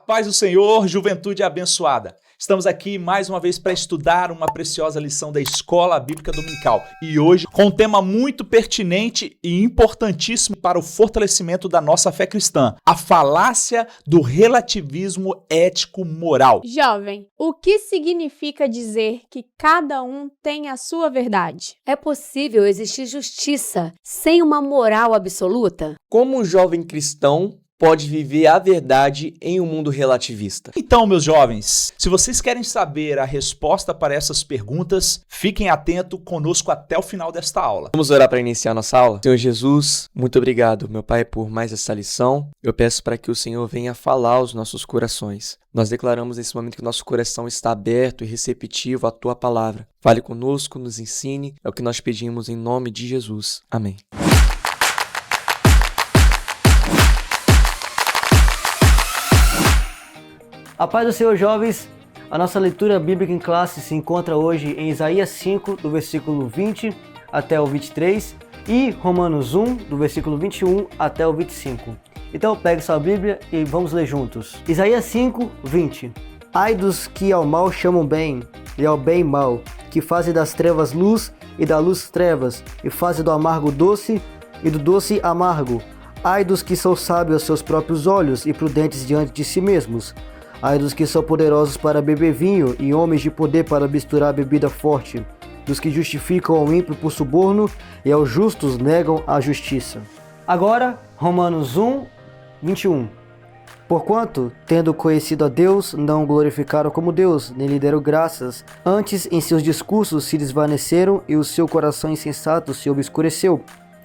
paz do Senhor, juventude abençoada. Estamos aqui mais uma vez para estudar uma preciosa lição da Escola Bíblica Dominical. E hoje com um tema muito pertinente e importantíssimo para o fortalecimento da nossa fé cristã. A falácia do relativismo ético-moral. Jovem, o que significa dizer que cada um tem a sua verdade? É possível existir justiça sem uma moral absoluta? Como um jovem cristão pode viver a verdade em um mundo relativista? Então, meus jovens, se vocês querem saber a resposta para essas perguntas, fiquem atentos conosco até o final desta aula. Vamos orar para iniciar nossa aula? Senhor Jesus, muito obrigado, meu Pai, por mais essa lição. Eu peço para que o Senhor venha falar aos nossos corações. Nós declaramos nesse momento que nosso coração está aberto e receptivo à Tua palavra. Fale conosco, nos ensine, é o que nós pedimos em nome de Jesus. Amém. A paz do Senhor, jovens. A nossa leitura bíblica em classe se encontra hoje em Isaías 5, do versículo 20 até o 23, e Romanos 1, do versículo 21 até o 25. Então pegue sua Bíblia e vamos ler juntos. Isaías 5, 20. Ai dos que ao mal chamam bem, e ao bem mal, que fazem das trevas luz e da luz trevas, e fazem do amargo doce e do doce amargo. Ai dos que são sábios aos seus próprios olhos e prudentes diante de si mesmos. Ai dos que são poderosos para beber vinho e homens de poder para misturar bebida forte, dos que justificam ao ímpio por suborno e aos justos negam a justiça. Agora, Romanos 1, 21. Porquanto, tendo conhecido a Deus, não o glorificaram como Deus, nem lhe deram graças. Antes, em seus discursos se desvaneceram e o seu coração insensato se obscureceu.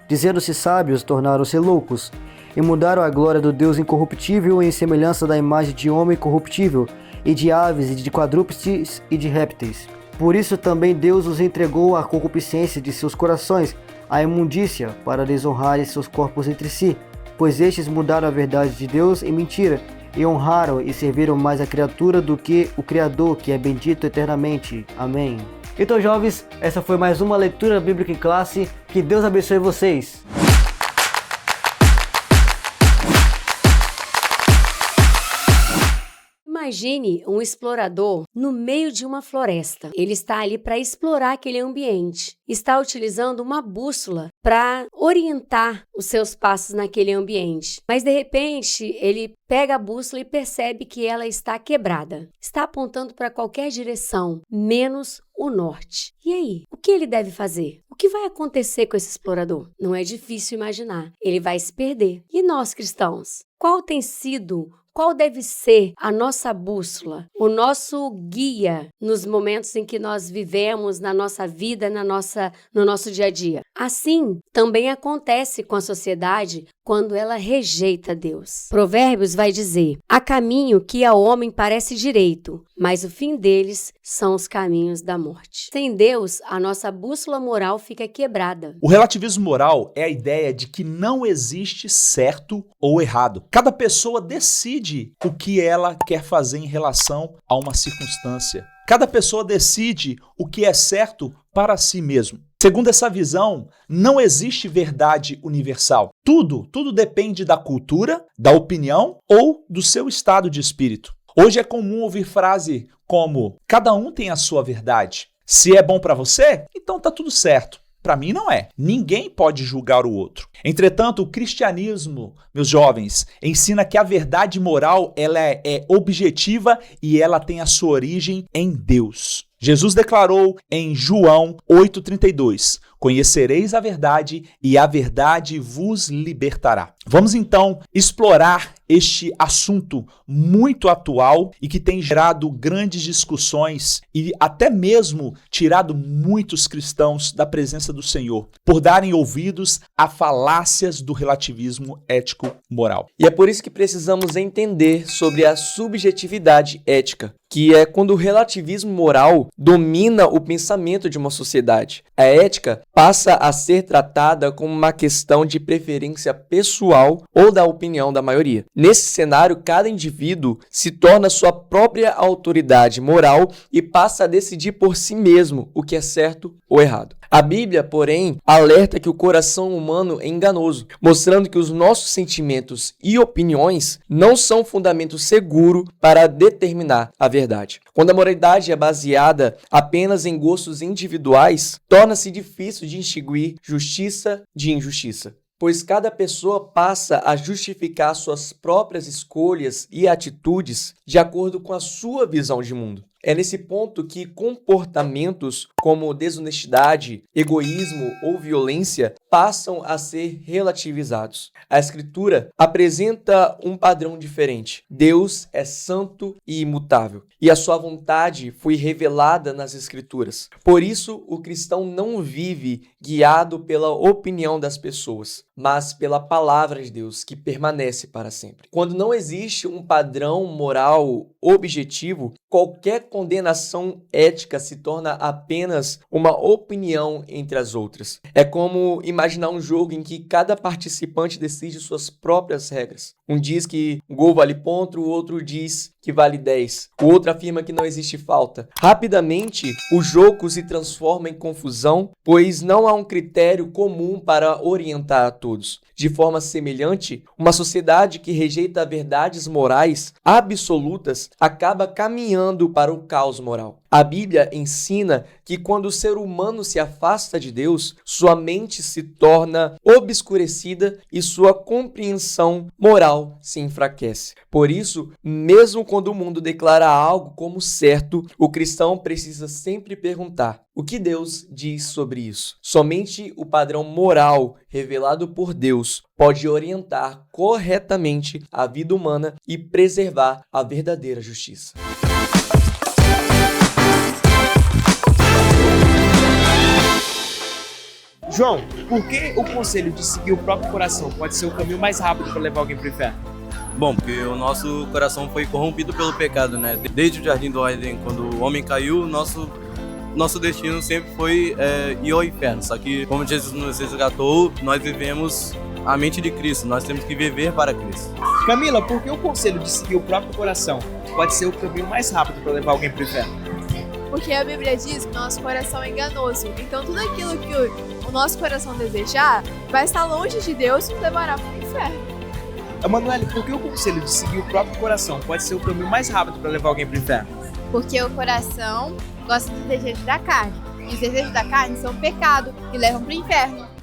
Dizendo-se sábios, tornaram-se loucos. E mudaram a glória do Deus incorruptível em semelhança da imagem de homem corruptível, e de aves, e de quadrúpedes, e de répteis. Por isso também Deus os entregou à concupiscência de seus corações, à imundícia, para desonrarem seus corpos entre si. Pois estes mudaram a verdade de Deus em mentira, e honraram e serviram mais a criatura do que o Criador, que é bendito eternamente. Amém. Então, jovens, essa foi mais uma leitura bíblica em classe. Que Deus abençoe vocês. Imagine um explorador no meio de uma floresta. Ele está ali para explorar aquele ambiente. Está utilizando uma bússola para orientar os seus passos naquele ambiente. Mas, de repente, ele pega a bússola e percebe que ela está quebrada. Está apontando para qualquer direção, menos o norte. E aí, o que ele deve fazer? O que vai acontecer com esse explorador? Não é difícil imaginar. Ele vai se perder. E nós, cristãos? Qual deve ser a nossa bússola, o nosso guia nos momentos em que nós vivemos, na nossa vida, no nosso dia a dia? Assim, também acontece com a sociedade quando ela rejeita Deus. Provérbios vai dizer: há caminho que ao homem parece direito, mas o fim deles são os caminhos da morte. Sem Deus, a nossa bússola moral fica quebrada. O relativismo moral é a ideia de que não existe certo ou errado. Cada pessoa decide o que ela quer fazer em relação a uma circunstância. Cada pessoa decide o que é certo para si mesmo. Segundo essa visão, não existe verdade universal. Tudo depende da cultura, da opinião ou do seu estado de espírito. Hoje é comum ouvir frase como: cada um tem a sua verdade. Se é bom para você, então tá tudo certo. Para mim não é. Ninguém pode julgar o outro. Entretanto, o cristianismo, meus jovens, ensina que a verdade moral ela é objetiva e ela tem a sua origem em Deus. Jesus declarou em João 8,32: conhecereis a verdade e a verdade vos libertará. Vamos então explorar este assunto muito atual e que tem gerado grandes discussões e até mesmo tirado muitos cristãos da presença do Senhor por darem ouvidos a falácias do relativismo ético-moral. E é por isso que precisamos entender sobre a subjetividade ética, que é quando o relativismo moral domina o pensamento de uma sociedade. A ética passa a ser tratada como uma questão de preferência pessoal ou da opinião da maioria. Nesse cenário, cada indivíduo se torna sua própria autoridade moral e passa a decidir por si mesmo o que é certo ou errado. A Bíblia, porém, alerta que o coração humano é enganoso, mostrando que os nossos sentimentos e opiniões não são fundamento seguro para determinar a verdade. Quando a moralidade é baseada apenas em gostos individuais, torna-se difícil de distinguir justiça de injustiça, pois cada pessoa passa a justificar suas próprias escolhas e atitudes de acordo com a sua visão de mundo. É nesse ponto que comportamentos como desonestidade, egoísmo ou violência passam a ser relativizados. A Escritura apresenta um padrão diferente. Deus é santo e imutável, e a sua vontade foi revelada nas Escrituras. Por isso, o cristão não vive guiado pela opinião das pessoas, mas pela palavra de Deus, que permanece para sempre. Quando não existe um padrão moral objetivo, qualquer condenação ética se torna apenas uma opinião entre as outras. É como imaginar um jogo em que cada participante decide suas próprias regras. Um diz que um gol vale ponto, o outro diz que vale 10. O outro afirma que não existe falta. Rapidamente, o jogo se transforma em confusão, pois não há um critério comum para orientar a todos. De forma semelhante, uma sociedade que rejeita verdades morais absolutas acaba caminhando para o caos moral. A Bíblia ensina que quando o ser humano se afasta de Deus, sua mente se torna obscurecida e sua compreensão moral se enfraquece. Por isso, mesmo quando o mundo declara algo como certo, o cristão precisa sempre perguntar: o que Deus diz sobre isso? Somente o padrão moral revelado por Deus pode orientar corretamente a vida humana e preservar a verdadeira justiça. João, por que o conselho de seguir o próprio coração pode ser o caminho mais rápido para levar alguém para o inferno? Bom, porque o nosso coração foi corrompido pelo pecado, né? Desde o Jardim do Éden, quando o homem caiu, nosso destino sempre foi ir ao inferno. Só que, como Jesus nos resgatou, nós vivemos a mente de Cristo. Nós temos que viver para Cristo. Camila, por que o conselho de seguir o próprio coração pode ser o caminho mais rápido para levar alguém para o inferno? Porque a Bíblia diz que nosso coração é enganoso. Então tudo aquilo que o nosso coração desejar vai estar longe de Deus e nos levará para o inferno. Emanuele, por que o conselho de seguir o próprio coração pode ser o caminho mais rápido para levar alguém para o inferno? Porque o coração gosta dos desejos da carne. E os desejos da carne são pecado e levam para o inferno.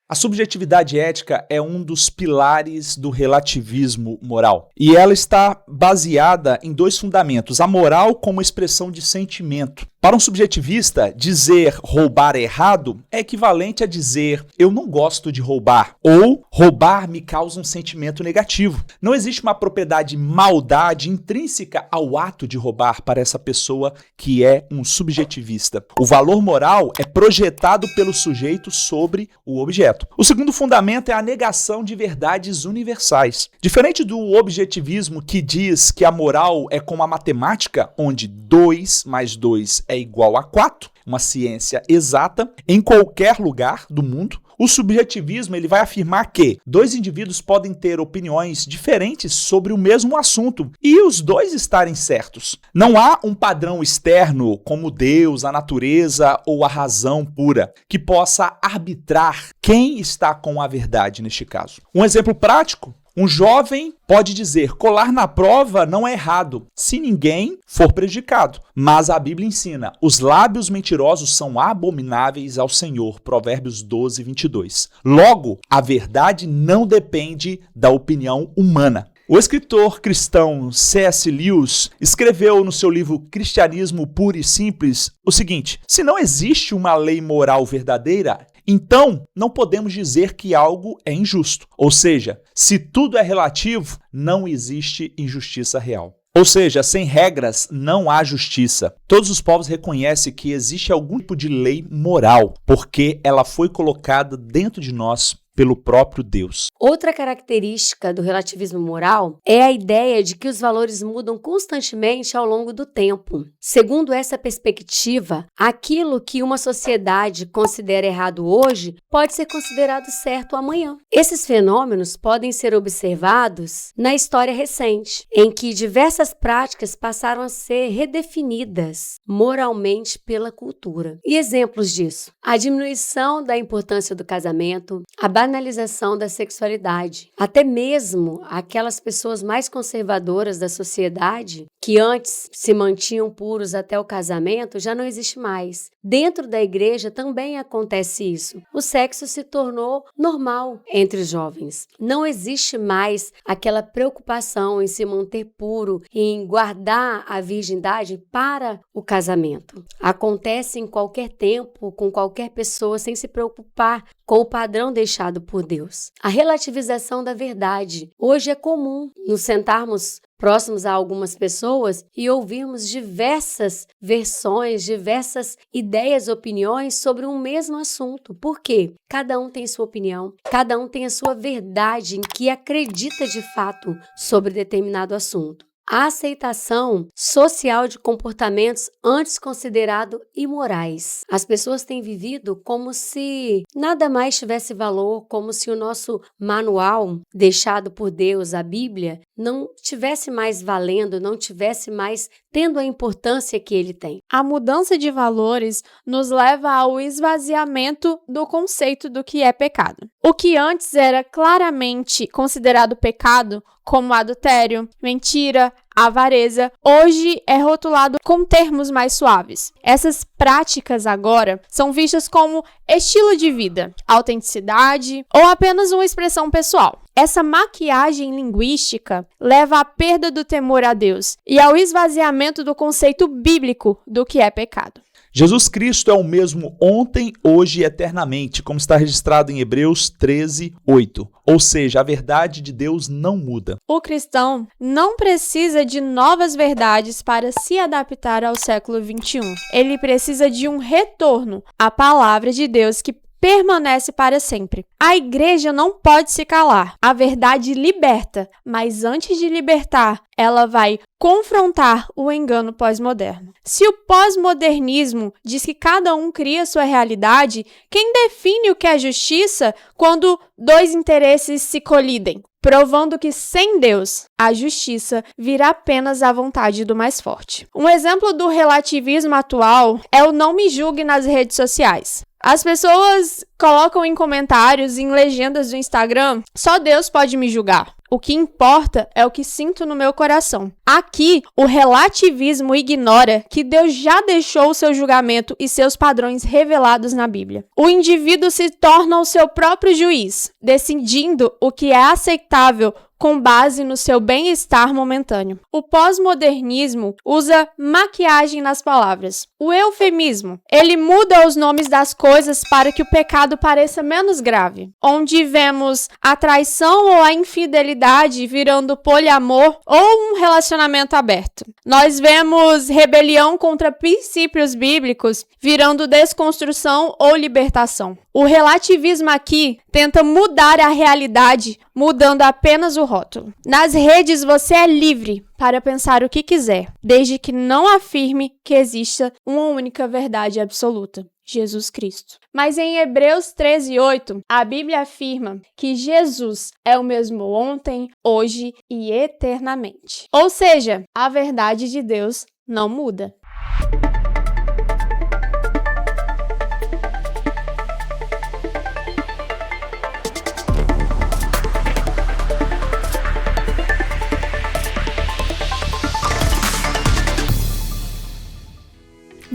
A subjetividade ética é um dos pilares do relativismo moral. E ela está baseada em dois fundamentos: a moral como expressão de sentimento. Para um subjetivista, dizer roubar é errado é equivalente a dizer eu não gosto de roubar, ou roubar me causa um sentimento negativo. Não existe uma propriedade maldade intrínseca ao ato de roubar para essa pessoa que é um subjetivista. O valor moral é projetado pelo sujeito sobre o objeto. O segundo fundamento é a negação de verdades universais. Diferente do objetivismo que diz que a moral é como a matemática, onde 2 mais 2 é igual a 4, uma ciência exata, em qualquer lugar do mundo, o subjetivismo ele vai afirmar que dois indivíduos podem ter opiniões diferentes sobre o mesmo assunto e os dois estarem certos. Não há um padrão externo, como Deus, a natureza ou a razão pura, que possa arbitrar quem está com a verdade neste caso. Um exemplo prático: um jovem pode dizer colar na prova não é errado, se ninguém for prejudicado. Mas a Bíblia ensina: os lábios mentirosos são abomináveis ao Senhor. Provérbios 12, 22. Logo, a verdade não depende da opinião humana. O escritor cristão C.S. Lewis escreveu no seu livro Cristianismo Puro e Simples o seguinte: se não existe uma lei moral verdadeira, então não podemos dizer que algo é injusto. Ou seja, se tudo é relativo, não existe injustiça real. Ou seja, sem regras não há justiça. Todos os povos reconhecem que existe algum tipo de lei moral, porque ela foi colocada dentro de nós pelo próprio Deus. Outra característica do relativismo moral é a ideia de que os valores mudam constantemente ao longo do tempo. Segundo essa perspectiva, aquilo que uma sociedade considera errado hoje pode ser considerado certo amanhã. Esses fenômenos podem ser observados na história recente, em que diversas práticas passaram a ser redefinidas moralmente pela cultura. E exemplos disso: a diminuição da importância do casamento, a banalização da sexualidade, até mesmo aquelas pessoas mais conservadoras da sociedade que antes se mantinham puros até o casamento já não existe mais. Dentro da igreja também acontece isso. O sexo se tornou normal entre os jovens. Não existe mais aquela preocupação em se manter puro, em guardar a virgindade para o casamento. Acontece em qualquer tempo, com qualquer pessoa, sem se preocupar com o padrão deixado por Deus. A relativização da verdade. Hoje é comum nos sentarmos próximos a algumas pessoas e ouvirmos diversas versões, diversas ideias, opiniões sobre um mesmo assunto. Por quê? Cada um tem sua opinião, cada um tem a sua verdade em que acredita de fato sobre determinado assunto. A aceitação social de comportamentos antes considerados imorais. As pessoas têm vivido como se nada mais tivesse valor, como se o nosso manual deixado por Deus, a Bíblia, não tivesse mais valendo, não tivesse mais tendo a importância que ele tem. A mudança de valores nos leva ao esvaziamento do conceito do que é pecado. O que antes era claramente considerado pecado, como adultério, mentira, avareza, hoje é rotulado com termos mais suaves. Essas práticas agora são vistas como estilo de vida, autenticidade ou apenas uma expressão pessoal. Essa maquiagem linguística leva à perda do temor a Deus e ao esvaziamento do conceito bíblico do que é pecado. Jesus Cristo é o mesmo ontem, hoje e eternamente, como está registrado em Hebreus 13, 8. Ou seja, a verdade de Deus não muda. O cristão não precisa de novas verdades para se adaptar ao século XXI. Ele precisa de um retorno à palavra de Deus que permanece para sempre. A igreja não pode se calar. A verdade liberta, mas antes de libertar, ela vai confrontar o engano pós-moderno. Se o pós-modernismo diz que cada um cria sua realidade, quem define o que é justiça quando dois interesses se colidem? Provando que sem Deus, a justiça virá apenas à vontade do mais forte. Um exemplo do relativismo atual é o não me julgue nas redes sociais. As pessoas colocam em comentários, em legendas do Instagram, só Deus pode me julgar. O que importa é o que sinto no meu coração. Aqui, o relativismo ignora que Deus já deixou o seu julgamento e seus padrões revelados na Bíblia. O indivíduo se torna o seu próprio juiz, decidindo o que é aceitável com base no seu bem-estar momentâneo. O pós-modernismo usa maquiagem nas palavras. O eufemismo, ele muda os nomes das coisas para que o pecado pareça menos grave. Onde vemos a traição ou a infidelidade virando poliamor ou um relacionamento aberto. Nós vemos rebelião contra princípios bíblicos virando desconstrução ou libertação. O relativismo aqui tenta mudar a realidade, mudando apenas o rótulo. Nas redes você é livre para pensar o que quiser, desde que não afirme que exista uma única verdade absoluta, Jesus Cristo. Mas em Hebreus 13:8, a Bíblia afirma que Jesus é o mesmo ontem, hoje e eternamente. Ou seja, a verdade de Deus não muda.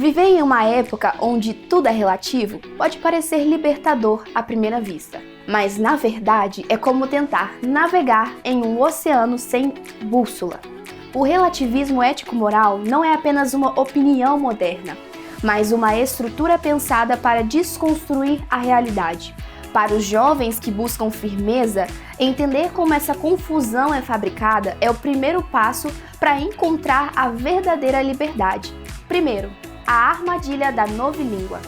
Viver em uma época onde tudo é relativo pode parecer libertador à primeira vista, mas na verdade é como tentar navegar em um oceano sem bússola. O relativismo ético-moral não é apenas uma opinião moderna, mas uma estrutura pensada para desconstruir a realidade. Para os jovens que buscam firmeza, entender como essa confusão é fabricada é o primeiro passo para encontrar a verdadeira liberdade. Primeiro, a armadilha da novilíngua.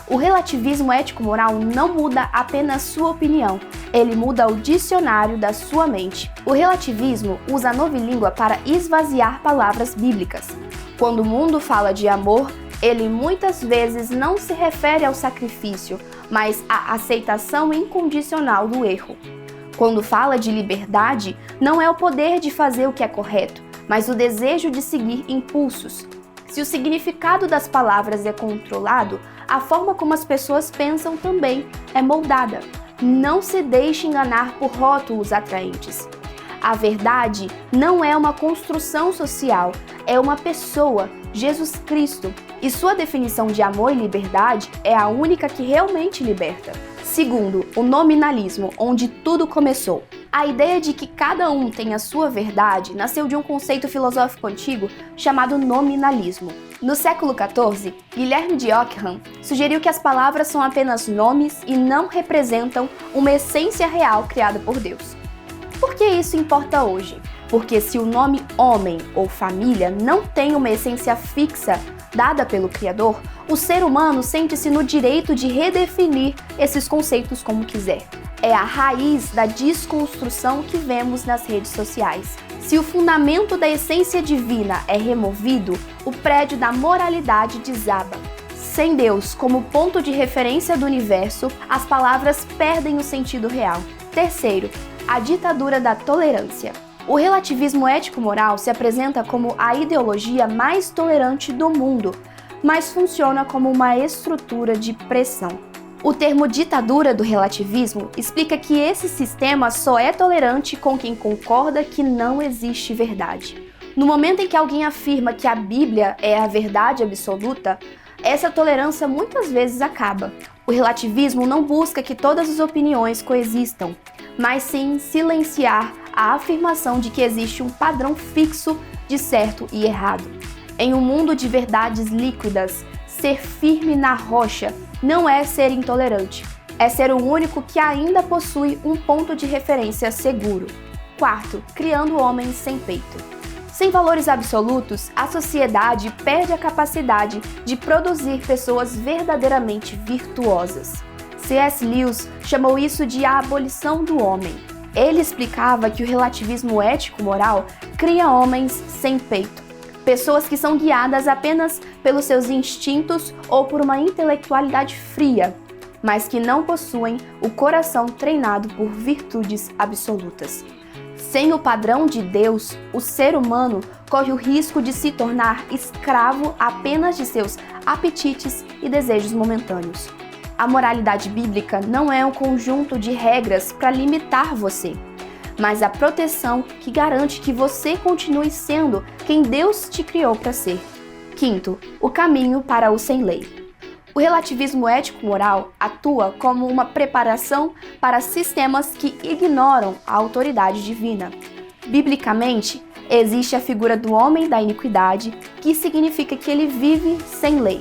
O relativismo ético-moral não muda apenas sua opinião, Ele muda o dicionário da sua mente. O relativismo usa a novilíngua para esvaziar palavras bíblicas. Quando o mundo fala de amor, ele muitas vezes não se refere ao sacrifício, mas à aceitação incondicional do erro. Quando fala de liberdade, não é o poder de fazer o que é correto, mas o desejo de seguir impulsos. Se o significado das palavras é controlado, a forma como as pessoas pensam também é moldada. Não se deixe enganar por rótulos atraentes. A verdade não é uma construção social, é uma pessoa, Jesus Cristo, e sua definição de amor e liberdade é a única que realmente liberta. Segundo, o nominalismo, onde tudo começou. A ideia de que cada um tem a sua verdade nasceu de um conceito filosófico antigo chamado nominalismo. No século XIV, Guilherme de Ockham sugeriu que as palavras são apenas nomes e não representam uma essência real criada por Deus. Por que isso importa hoje? Porque se o nome homem ou família não tem uma essência fixa dada pelo Criador, o ser humano sente-se no direito de redefinir esses conceitos como quiser. É a raiz da desconstrução que vemos nas redes sociais. Se o fundamento da essência divina é removido, o prédio da moralidade desaba. Sem Deus como ponto de referência do universo, as palavras perdem o sentido real. Terceiro, a ditadura da tolerância. O relativismo ético-moral se apresenta como a ideologia mais tolerante do mundo, mas funciona como uma estrutura de pressão. O termo ditadura do relativismo explica que esse sistema só é tolerante com quem concorda que não existe verdade. No momento em que alguém afirma que a Bíblia é a verdade absoluta, essa tolerância muitas vezes acaba. O relativismo não busca que todas as opiniões coexistam, mas sim silenciar a afirmação de que existe um padrão fixo de certo e errado. Em um mundo de verdades líquidas, ser firme na rocha não é ser intolerante, é ser o único que ainda possui um ponto de referência seguro. Quarto, criando homens sem peito. Sem valores absolutos, a sociedade perde a capacidade de produzir pessoas verdadeiramente virtuosas. C.S. Lewis chamou isso de a abolição do homem. Ele explicava que o relativismo ético-moral cria homens sem peito, pessoas que são guiadas apenas pelos seus instintos ou por uma intelectualidade fria, mas que não possuem o coração treinado por virtudes absolutas. Sem o padrão de Deus, o ser humano corre o risco de se tornar escravo apenas de seus apetites e desejos momentâneos. A moralidade bíblica não é um conjunto de regras para limitar você, mas a proteção que garante que você continue sendo quem Deus te criou para ser. Quinto, o caminho para o sem lei. O relativismo ético-moral atua como uma preparação para sistemas que ignoram a autoridade divina. Biblicamente, existe a figura do homem da iniquidade, que significa que ele vive sem lei.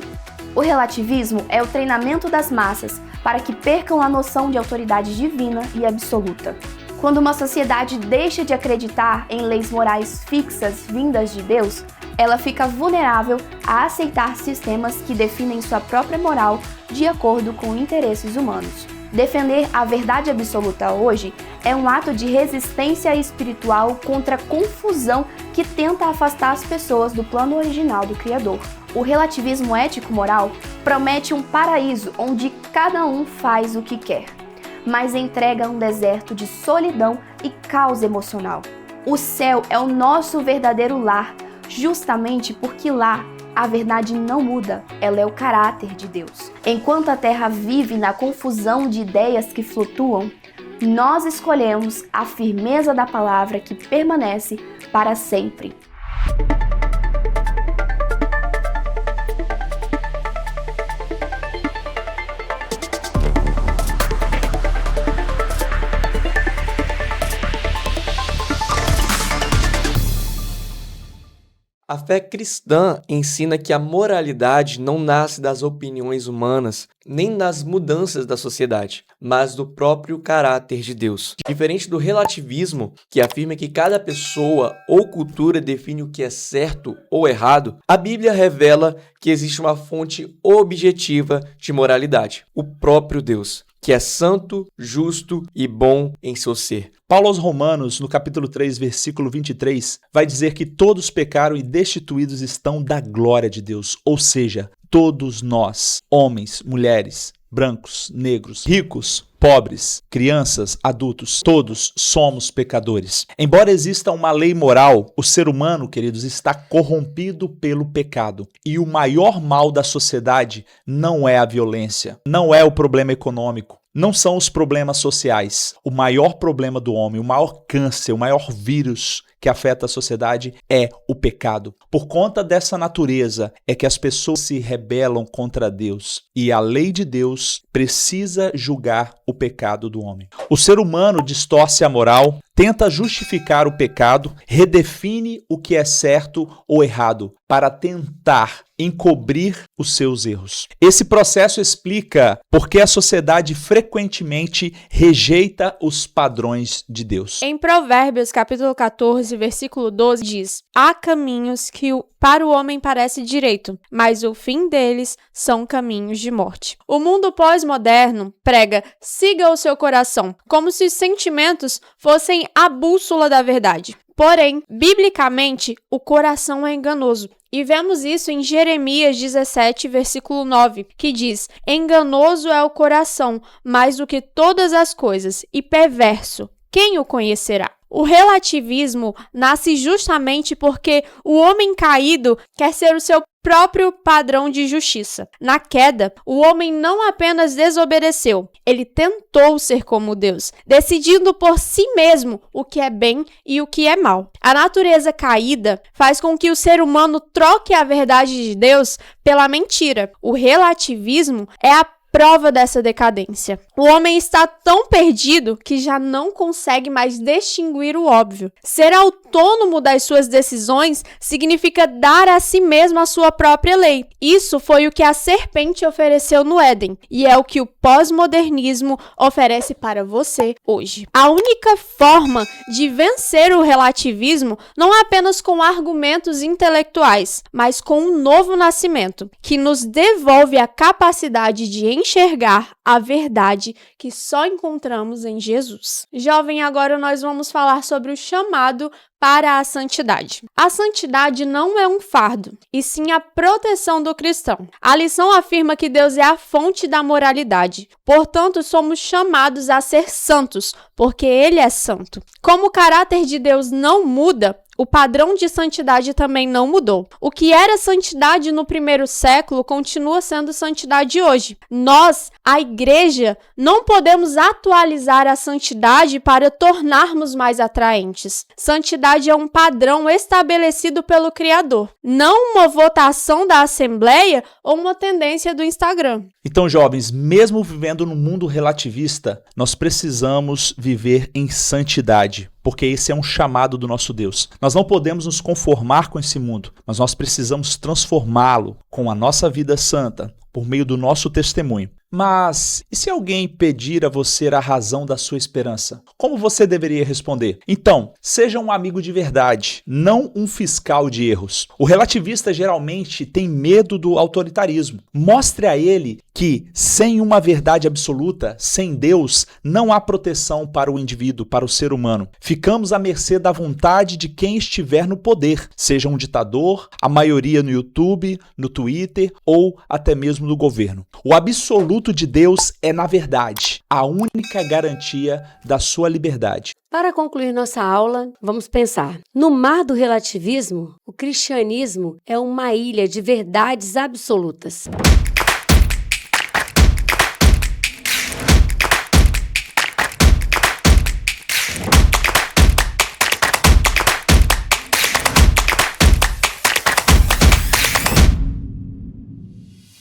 O relativismo é o treinamento das massas para que percam a noção de autoridade divina e absoluta. Quando uma sociedade deixa de acreditar em leis morais fixas vindas de Deus, ela fica vulnerável a aceitar sistemas que definem sua própria moral de acordo com interesses humanos. Defender a verdade absoluta hoje é um ato de resistência espiritual contra a confusão que tenta afastar as pessoas do plano original do Criador. O relativismo ético-moral promete um paraíso onde cada um faz o que quer, mas entrega um deserto de solidão e caos emocional. O céu é o nosso verdadeiro lar, justamente porque lá a verdade não muda, ela é o caráter de Deus. Enquanto a terra vive na confusão de ideias que flutuam, nós escolhemos a firmeza da palavra que permanece para sempre. A fé cristã ensina que a moralidade não nasce das opiniões humanas, nem das mudanças da sociedade, mas do próprio caráter de Deus. Diferente do relativismo, que afirma que cada pessoa ou cultura define o que é certo ou errado, a Bíblia revela que existe uma fonte objetiva de moralidade, o próprio Deus, que é santo, justo e bom em seu ser. Paulo aos Romanos, no capítulo 3, versículo 23, vai dizer que todos pecaram e destituídos estão da glória de Deus. Ou seja, todos nós, homens, mulheres, brancos, negros, ricos, pobres, crianças, adultos, todos somos pecadores. Embora exista uma lei moral, o ser humano, queridos, está corrompido pelo pecado. E o maior mal da sociedade não é a violência, não é o problema econômico, não são os problemas sociais. O maior problema do homem, o maior câncer, o maior vírus que afeta a sociedade é o pecado. Por conta dessa natureza é que as pessoas se rebelam contra Deus e a lei de Deus precisa julgar o pecado do homem. O ser humano distorce a moral, tenta justificar o pecado, redefine o que é certo ou errado para tentar encobrir os seus erros. Esse processo explica por que a sociedade frequentemente rejeita os padrões de Deus. Em Provérbios, capítulo 14, versículo 12, diz: há caminhos que para o homem parece direito, mas o fim deles são caminhos de morte. O mundo pós-moderno prega: siga o seu coração, como se os sentimentos fossem a bússola da verdade. Porém, biblicamente, o coração é enganoso. E vemos isso em Jeremias 17, versículo 9, que diz: enganoso é o coração, mais do que todas as coisas, e perverso. Quem o conhecerá? O relativismo nasce justamente porque o homem caído quer ser o seu próprio padrão de justiça. Na queda, o homem não apenas desobedeceu, ele tentou ser como Deus, decidindo por si mesmo o que é bem e o que é mal. A natureza caída faz com que o ser humano troque a verdade de Deus pela mentira. O relativismo é a prova dessa decadência. O homem está tão perdido que já não consegue mais distinguir o óbvio. Ser autônomo das suas decisões significa dar a si mesmo a sua própria lei. Isso foi o que a serpente ofereceu no Éden e é o que o pós-modernismo oferece para você hoje. A única forma de vencer o relativismo não é apenas com argumentos intelectuais, mas com um novo nascimento, que nos devolve a capacidade de enxergar a verdade que só encontramos em Jesus. Jovem, agora nós vamos falar sobre o chamado para a santidade. A santidade não é um fardo, e sim a proteção do cristão. A lição afirma que Deus é a fonte da moralidade. Portanto, somos chamados a ser santos, porque Ele é santo. Como o caráter de Deus não muda, o padrão de santidade também não mudou. O que era santidade no primeiro século continua sendo santidade hoje. Nós, a igreja, não podemos atualizar a santidade para tornarmos mais atraentes. Santidade é um padrão estabelecido pelo Criador, não uma votação da Assembleia ou uma tendência do Instagram. Então, jovens, mesmo vivendo num mundo relativista, nós precisamos viver em santidade, porque esse é um chamado do nosso Deus. Nós não podemos nos conformar com esse mundo, mas nós precisamos transformá-lo com a nossa vida santa, por meio do nosso testemunho. Mas e se alguém pedir a você a razão da sua esperança? Como você deveria responder? Então, seja um amigo de verdade, não um fiscal de erros. O relativista geralmente tem medo do autoritarismo. Mostre a ele que, sem uma verdade absoluta, sem Deus, não há proteção para o indivíduo, para o ser humano. Ficamos à mercê da vontade de quem estiver no poder, seja um ditador, a maioria no YouTube, no Twitter ou até mesmo no governo. O absoluto de Deus é, na verdade, a única garantia da sua liberdade. Para concluir nossa aula, vamos pensar. No mar do relativismo, o cristianismo é uma ilha de verdades absolutas.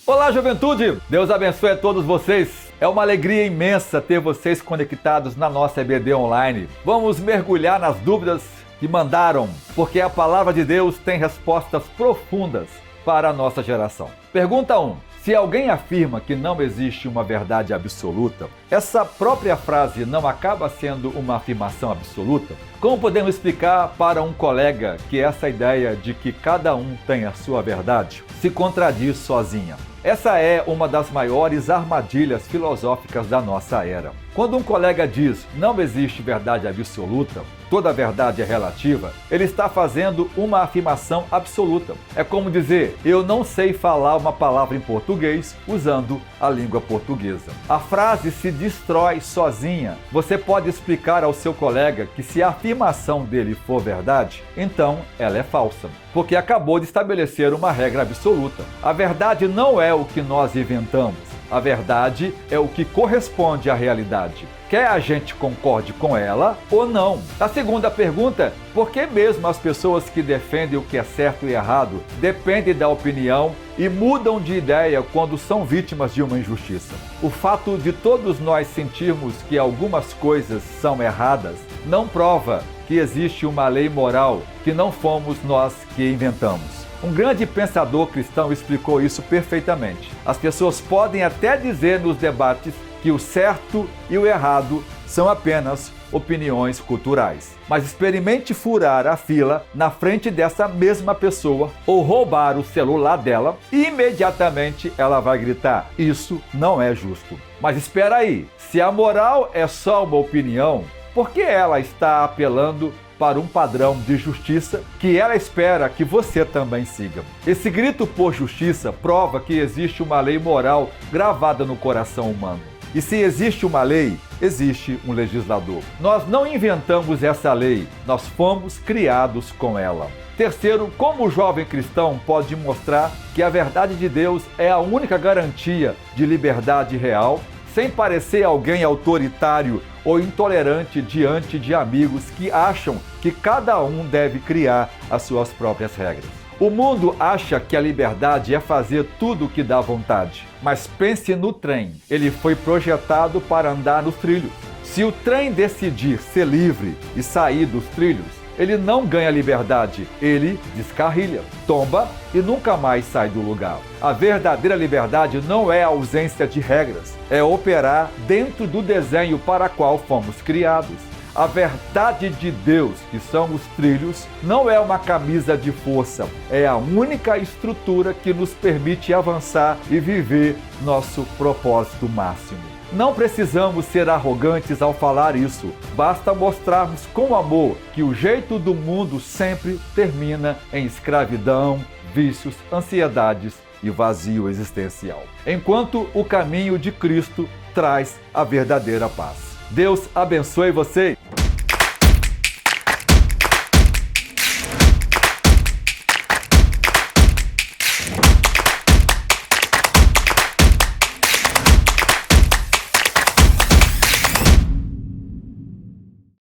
Olá, juventude! Deus abençoe a todos vocês. É uma alegria imensa ter vocês conectados na nossa EBD online. Vamos mergulhar nas dúvidas que mandaram, porque a palavra de Deus tem respostas profundas para a nossa geração. Pergunta 1. Se alguém afirma que não existe uma verdade absoluta, essa própria frase não acaba sendo uma afirmação absoluta? Como podemos explicar para um colega que essa ideia de que cada um tem a sua verdade se contradiz sozinha? Essa é uma das maiores armadilhas filosóficas da nossa era. Quando um colega diz não existe verdade absoluta, toda verdade é relativa, ele está fazendo uma afirmação absoluta. É como dizer, eu não sei falar uma palavra em português usando a língua portuguesa. A frase se destrói sozinha. Você pode explicar ao seu colega que se a afirmação dele for verdade, então ela é falsa, porque acabou de estabelecer uma regra absoluta. A verdade não é o que nós inventamos. A verdade é o que corresponde à realidade. Quer a gente concorde com ela ou não? A segunda pergunta, por que mesmo as pessoas que defendem o que é certo e errado dependem da opinião e mudam de ideia quando são vítimas de uma injustiça? O fato de todos nós sentirmos que algumas coisas são erradas não prova que existe uma lei moral que não fomos nós que inventamos. Um grande pensador cristão explicou isso perfeitamente. As pessoas podem até dizer nos debates que o certo e o errado são apenas opiniões culturais. Mas experimente furar a fila na frente dessa mesma pessoa ou roubar o celular dela e imediatamente ela vai gritar: isso não é justo. Mas espera aí, se a moral é só uma opinião, por que ela está apelando para um padrão de justiça que ela espera que você também siga? Esse grito por justiça prova que existe uma lei moral gravada no coração humano. E se existe uma lei, existe um legislador. Nós não inventamos essa lei, nós fomos criados com ela. Terceiro, como o jovem cristão pode mostrar que a verdade de Deus é a única garantia de liberdade real, sem parecer alguém autoritário ou intolerante diante de amigos que acham que cada um deve criar as suas próprias regras? O mundo acha que a liberdade é fazer tudo o que dá vontade, mas pense no trem. Ele foi projetado para andar nos trilhos. Se o trem decidir ser livre e sair dos trilhos, ele não ganha liberdade, ele descarrilha, tomba e nunca mais sai do lugar. A verdadeira liberdade não é a ausência de regras, é operar dentro do desenho para qual fomos criados. A verdade de Deus, que são os trilhos, não é uma camisa de força, é a única estrutura que nos permite avançar e viver nosso propósito máximo. Não precisamos ser arrogantes ao falar isso, basta mostrarmos com amor que o jeito do mundo sempre termina em escravidão, vícios, ansiedades e vazio existencial, enquanto o caminho de Cristo traz a verdadeira paz. Deus abençoe você!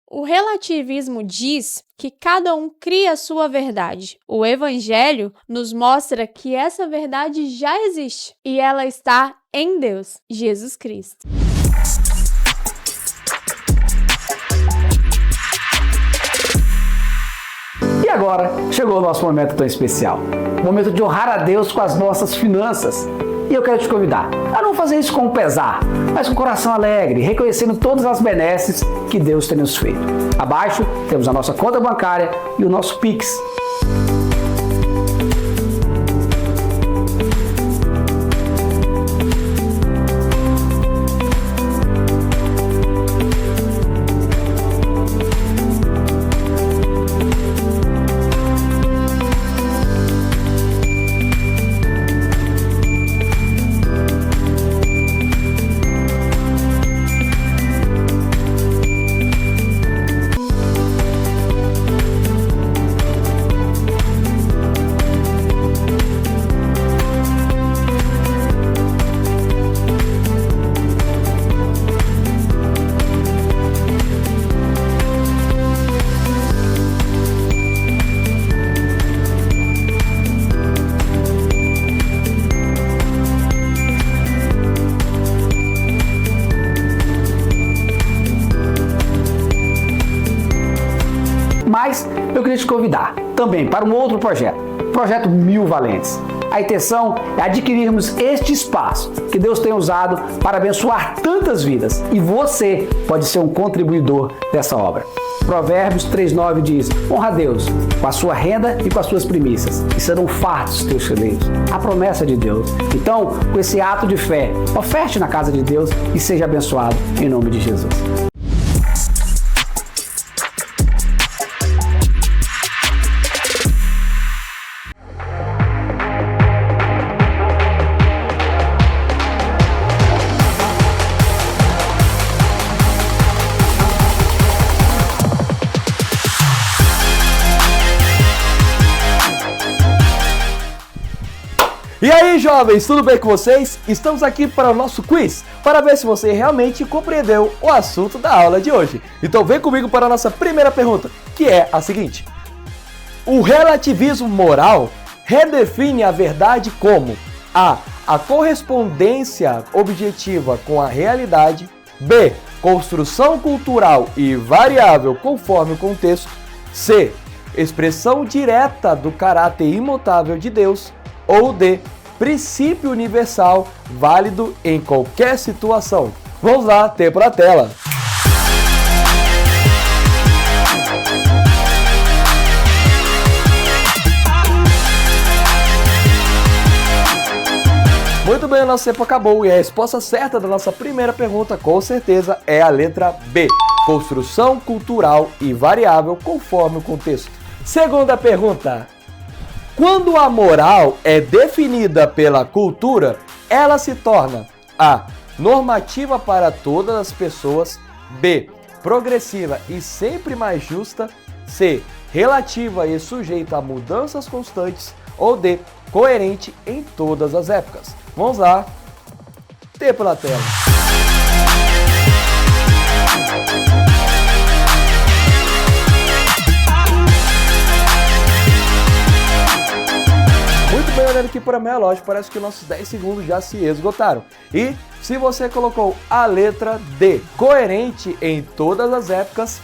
O relativismo diz que cada um cria a sua verdade. O Evangelho nos mostra que essa verdade já existe e ela está em Deus, Jesus Cristo. E agora chegou o nosso momento tão especial, o momento de honrar a Deus com as nossas finanças. E eu quero te convidar a não fazer isso com pesar, mas com coração alegre, reconhecendo todas as benesses que Deus tem nos feito. Abaixo temos a nossa conta bancária e o nosso Pix. Mas eu queria te convidar também para um outro projeto, o Projeto Mil Valentes. A intenção é adquirirmos este espaço que Deus tem usado para abençoar tantas vidas e você pode ser um contribuidor dessa obra. Provérbios 3,9 diz: honra a Deus com a sua renda e com as suas primícias, e serão fartos os teus celeiros. A promessa de Deus. Então, com esse ato de fé, oferte na casa de Deus e seja abençoado em nome de Jesus. E aí, jovens, tudo bem com vocês? Estamos aqui para o nosso quiz, para ver se você realmente compreendeu o assunto da aula de hoje. Então vem comigo para a nossa primeira pergunta, que é a seguinte: o relativismo moral redefine a verdade como a correspondência objetiva com a realidade, B, construção cultural e variável conforme o contexto, C, expressão direta do caráter imutável de Deus, ou D, princípio universal válido em qualquer situação. Vamos lá, tempo na tela. Muito bem, o nosso tempo acabou e a resposta certa da nossa primeira pergunta, com certeza, é a letra B. Construção cultural e variável conforme o contexto. Segunda pergunta. Quando a moral é definida pela cultura, ela se torna A, normativa para todas as pessoas, B, progressiva e sempre mais justa, C, relativa e sujeita a mudanças constantes, ou D, coerente em todas as épocas. Vamos lá, tempo na tela. Muito bem, olhando aqui para a minha loja, parece que nossos 10 segundos já se esgotaram. E se você colocou a letra D, coerente em todas as épocas,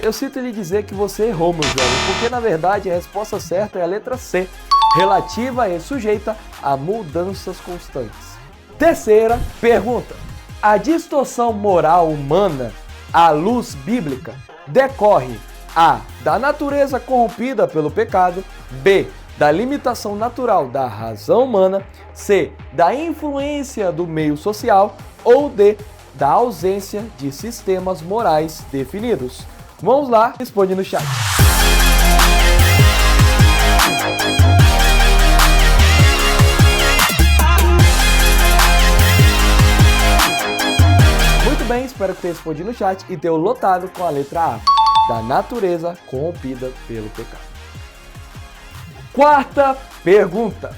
eu sinto lhe dizer que você errou, meu jovem, porque na verdade a resposta certa é a letra C, relativa e sujeita a mudanças constantes. Terceira pergunta. A distorção moral humana à luz bíblica decorre A, da natureza corrompida pelo pecado, B, da limitação natural da razão humana, C, da influência do meio social, ou D, da ausência de sistemas morais definidos. Vamos lá, responde no chat. Muito bem, espero que tenha respondido no chat e tenha lotado com a letra A, da natureza corrompida pelo pecado. Quarta pergunta.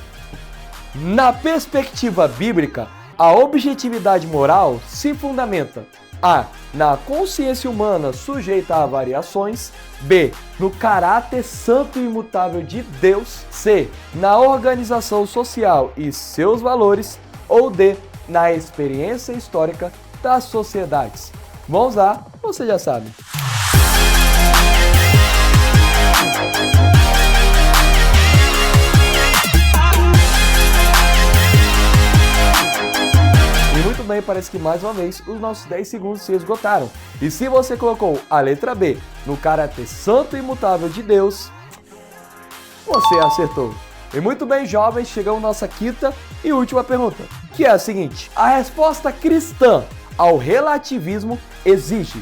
Na perspectiva bíblica, a objetividade moral se fundamenta A, na consciência humana sujeita a variações, B, no caráter santo e imutável de Deus, C, na organização social e seus valores, ou D, na experiência histórica das sociedades. Vamos lá, você já sabe. E muito bem, parece que mais uma vez os nossos 10 segundos se esgotaram. E se você colocou a letra B no caráter santo e imutável de Deus, você acertou. E muito bem, jovens, chegamos à nossa quinta e última pergunta, que é a seguinte: a resposta cristã ao relativismo exige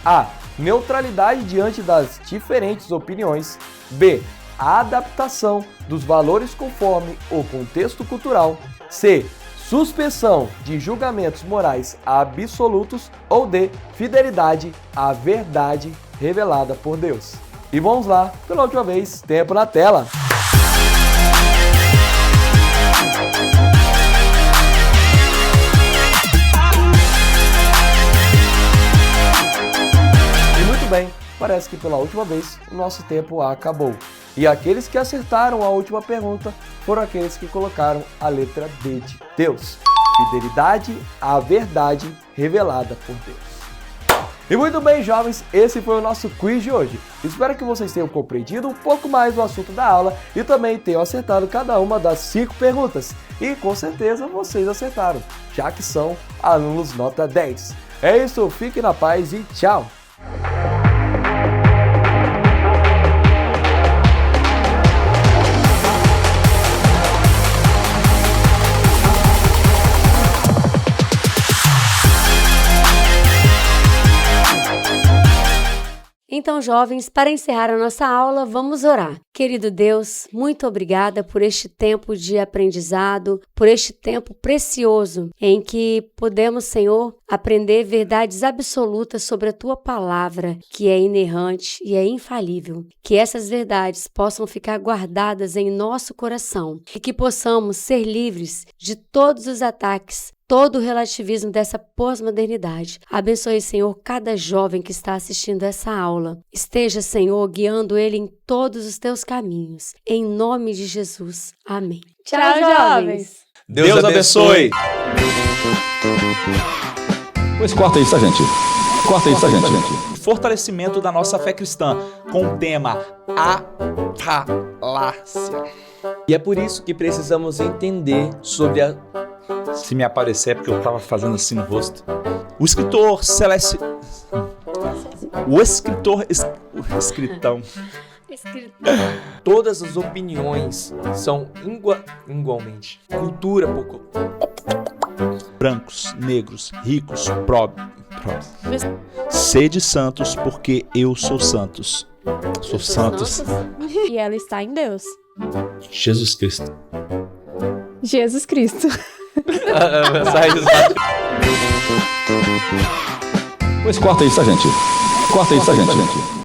A, neutralidade diante das diferentes opiniões, B, a adaptação dos valores conforme o contexto cultural, C, suspensão de julgamentos morais absolutos, ou D, fidelidade à verdade revelada por Deus. E vamos lá, pela última vez, tempo na tela. E muito bem, parece que pela última vez o nosso tempo acabou. E aqueles que acertaram a última pergunta foram aqueles que colocaram a letra D de Deus. Fidelidade à verdade revelada por Deus. E muito bem, jovens, esse foi o nosso quiz de hoje. Espero que vocês tenham compreendido um pouco mais do assunto da aula e também tenham acertado cada uma das 5 perguntas. E com certeza vocês acertaram, já que são alunos nota 10. É isso, fiquem na paz e tchau! Então, jovens, para encerrar a nossa aula, vamos orar. Querido Deus, muito obrigada por este tempo de aprendizado, por este tempo precioso em que podemos, Senhor, aprender verdades absolutas sobre a Tua palavra, que é inerrante e é infalível. Que essas verdades possam ficar guardadas em nosso coração e que possamos ser livres de todos os ataques, todo o relativismo dessa pós-modernidade. Abençoe, Senhor, cada jovem que está assistindo essa aula. Esteja, Senhor, guiando ele em todos os teus caminhos. Em nome de Jesus. Amém. Tchau, jovens! Deus abençoe! Pois corta isso, gente. Corta isso, gente. Fortalecimento da nossa fé cristã, com o tema Atalácia. E é por isso que precisamos entender sobre a... Se me aparecer é porque eu tava fazendo assim no rosto. O escritor Celeste... O escritor... Escritão. Todas as opiniões são igualmente. Cultura pouco. Brancos, negros, ricos, pobres. Sede santos, porque eu sou santos. Sou santos. E ela está em Deus. Jesus Cristo. Jesus Cristo. Pois corta isso, gente. Corta isso, gente.